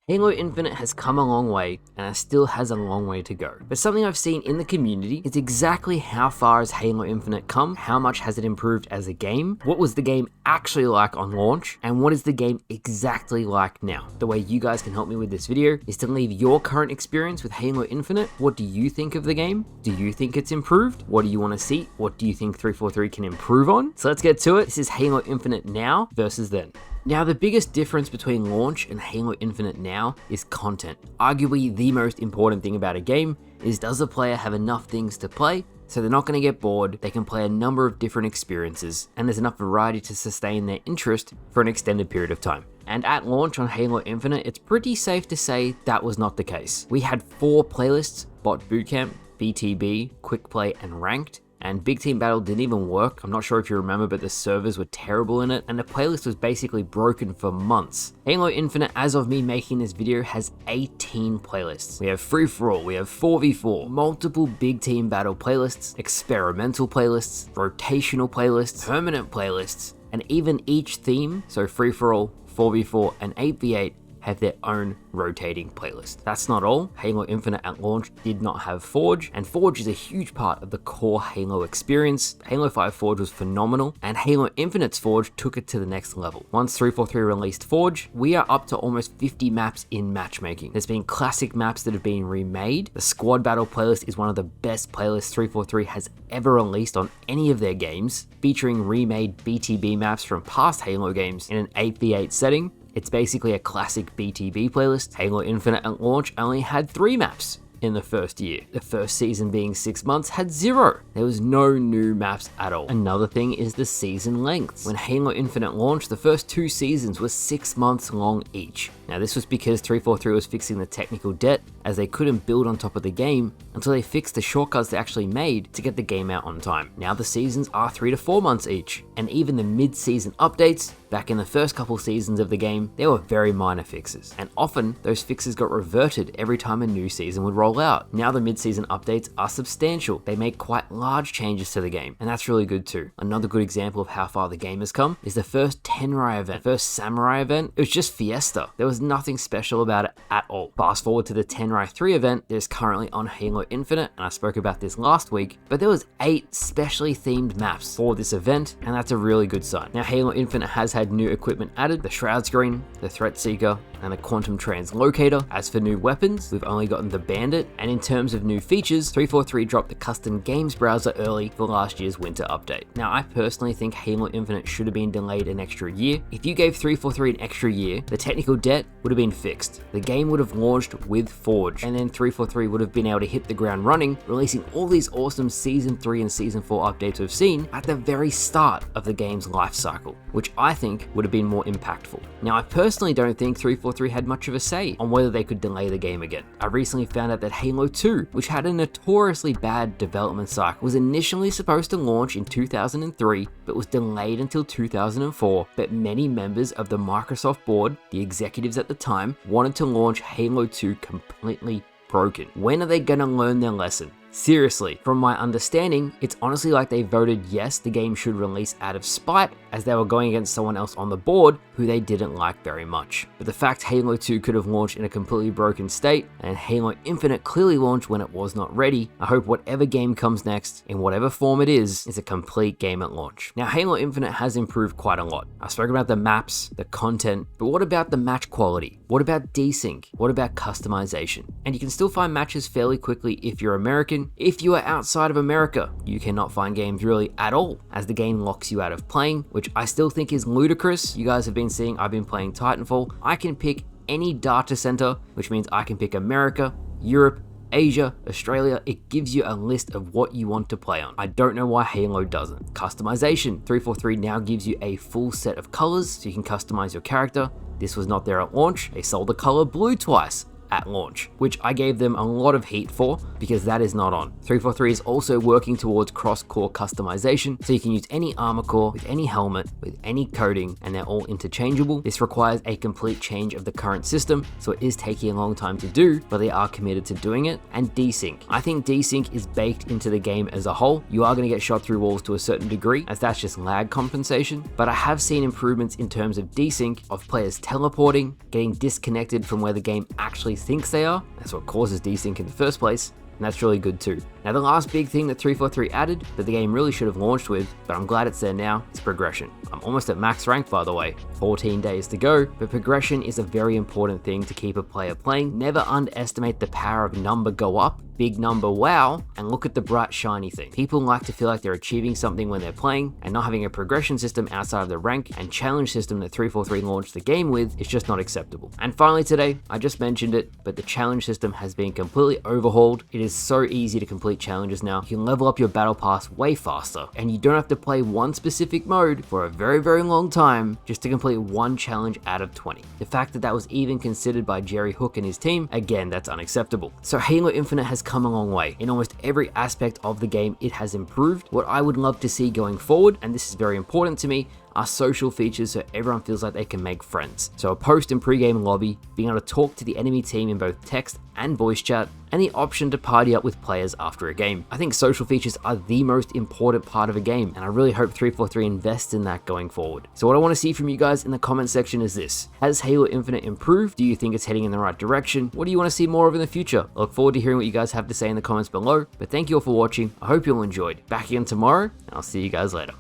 Halo Infinite has come a long way and it still has a long way to go. But something I've seen in the community is exactly how far has Halo Infinite come, how much has it improved as a game, what was the game actually like on launch, and what is the game exactly like now. The way you guys can help me with this video is to leave your current experience with Halo Infinite. What do you think of the game? Do you think it's improved? What do you want to see? What do you think 343 can improve on? So let's get to it. This is Halo Infinite now versus then. Now, the biggest difference between launch and Halo Infinite now is content. Arguably, the most important thing about a game is, does the player have enough things to play so they're not going to get bored, they can play a number of different experiences, and there's enough variety to sustain their interest for an extended period of time. And at launch on Halo Infinite, it's pretty safe to say that was not the case. We had 4 playlists: Bot Bootcamp, BTB, Quick Play, and Ranked. And Big Team Battle didn't even work. I'm not sure if you remember, but the servers were terrible in it, and the playlist was basically broken for months. Halo Infinite, as of me making this video, has 18 playlists. We have free-for-all, we have 4v4, multiple Big Team Battle playlists, experimental playlists, rotational playlists, permanent playlists, and even each theme, so free-for-all, 4v4, and 8v8, have their own rotating playlist. That's not all. Halo Infinite at launch did not have Forge, and Forge is a huge part of the core Halo experience. Halo 5 Forge was phenomenal, and Halo Infinite's Forge took it to the next level. Once 343 released Forge, we are up to almost 50 maps in matchmaking. There's been classic maps that have been remade. The Squad Battle playlist is one of the best playlists 343 has ever released on any of their games, featuring remade BTB maps from past Halo games in an 8v8 setting. It's basically a classic BTB playlist. Halo Infinite at launch only had 3 maps in the first year. The first season, being 6 months, had 0. There was no new maps at all. Another thing is the season lengths. When Halo Infinite launched, the first 2 seasons were 6 months long each. Now, this was because 343 was fixing the technical debt, as they couldn't build on top of the game until they fixed the shortcuts they actually made to get the game out on time. Now the seasons are 3 to 4 months each, and even the mid-season updates, back in the first couple seasons of the game, they were very minor fixes, and often those fixes got reverted every time a new season would roll out. Now the mid-season updates are substantial. They make quite large changes to the game, and that's really good too. Another good example of how far the game has come is the first Tenrai event, first Samurai event. It was just Fiesta. There was nothing special about it at all. Fast forward to the Tenrai 3 event that is currently on Halo Infinite, and I spoke about this last week, but there was 8 specially themed maps for this event, and that's a really good sign. Now Halo Infinite has had new equipment added: the Shroud Screen, the Threat Seeker, and the Quantum Translocator. As for new weapons, we've only gotten the Bandit, and in terms of new features, 343 dropped the custom games browser early for last year's winter update. Now I personally think Halo Infinite should have been delayed an extra year. If you gave 343 an extra year, the technical debt would have been fixed. The game would have launched with Forge, and then 343 would have been able to hit the ground running, releasing all these awesome Season 3 and Season 4 updates we've seen at the very start of the game's life cycle, which I think would have been more impactful. Now I personally don't think 343 had much of a say on whether they could delay the game again. I recently found out that Halo 2, which had a notoriously bad development cycle, was initially supposed to launch in 2003, but was delayed until 2004, but many members of the Microsoft board, the executives at the time, wanted to launch Halo 2 completely broken. When are they gonna learn their lesson? Seriously, from my understanding, it's honestly like they voted yes, the game should release out of spite, as they were going against someone else on the board who they didn't like very much. But the fact Halo 2 could have launched in a completely broken state, and Halo Infinite clearly launched when it was not ready, I hope whatever game comes next, in whatever form it is a complete game at launch. Now Halo Infinite has improved quite a lot. I spoke about the maps, the content, but what about the match quality? What about desync? What about customization? And you can still find matches fairly quickly if you're American. If you are outside of America, you cannot find games really at all, as the game locks you out of playing, which I still think is ludicrous. You guys have been seeing I've been playing Titanfall. I can pick any data center, which means I can pick America, Europe, Asia, Australia. It gives you a list of what you want to play on. I don't know why Halo doesn't. Customization. 343 now gives you a full set of colors so you can customize your character. This was not there at launch. They sold the color blue twice. at launch, which I gave them a lot of heat for because that is not on. 343 is also working towards cross-core customization, so you can use any armor core with any helmet, with any coating, and they're all interchangeable. This requires a complete change of the current system, so it is taking a long time to do, but they are committed to doing it. And desync. I think desync is baked into the game as a whole. You are going to get shot through walls to a certain degree, as that's just lag compensation, but I have seen improvements in terms of desync of players teleporting, getting disconnected from where the game actually thinks they are. That's what causes desync in the first place, and that's really good too. Now the last big thing that 343 added that the game really should have launched with, but I'm glad it's there now, is progression. I'm almost at max rank, by the way, 14 days to go, but progression is a very important thing to keep a player playing. Never underestimate the power of number go up, big number wow, and look at the bright shiny thing. People like to feel like they're achieving something when they're playing, and not having a progression system outside of the rank and challenge system that 343 launched the game with is just not acceptable. And finally today, I just mentioned it, but the challenge system has been completely overhauled. It is so easy to complete challenges now. You can level up your battle pass way faster, and you don't have to play one specific mode for a very, very long time just to complete one challenge out of 20. The fact that that was even considered by Jerry Hook and his team, again, that's unacceptable. So Halo Infinite has come a long way. In almost every aspect of the game, it has improved. What I would love to see going forward, and this is very important to me, are social features so everyone feels like they can make friends. So a post and pre-game lobby, being able to talk to the enemy team in both text and voice chat, and the option to party up with players after a game. I think social features are the most important part of a game, and I really hope 343 invests in that going forward. So what I want to see from you guys in the comment section is this: has Halo Infinite improved? Do you think it's heading in the right direction? What do you want to see more of in the future? I look forward to hearing what you guys have to say in the comments below, but thank you all for watching. I hope you all enjoyed. Back again tomorrow, and I'll see you guys later.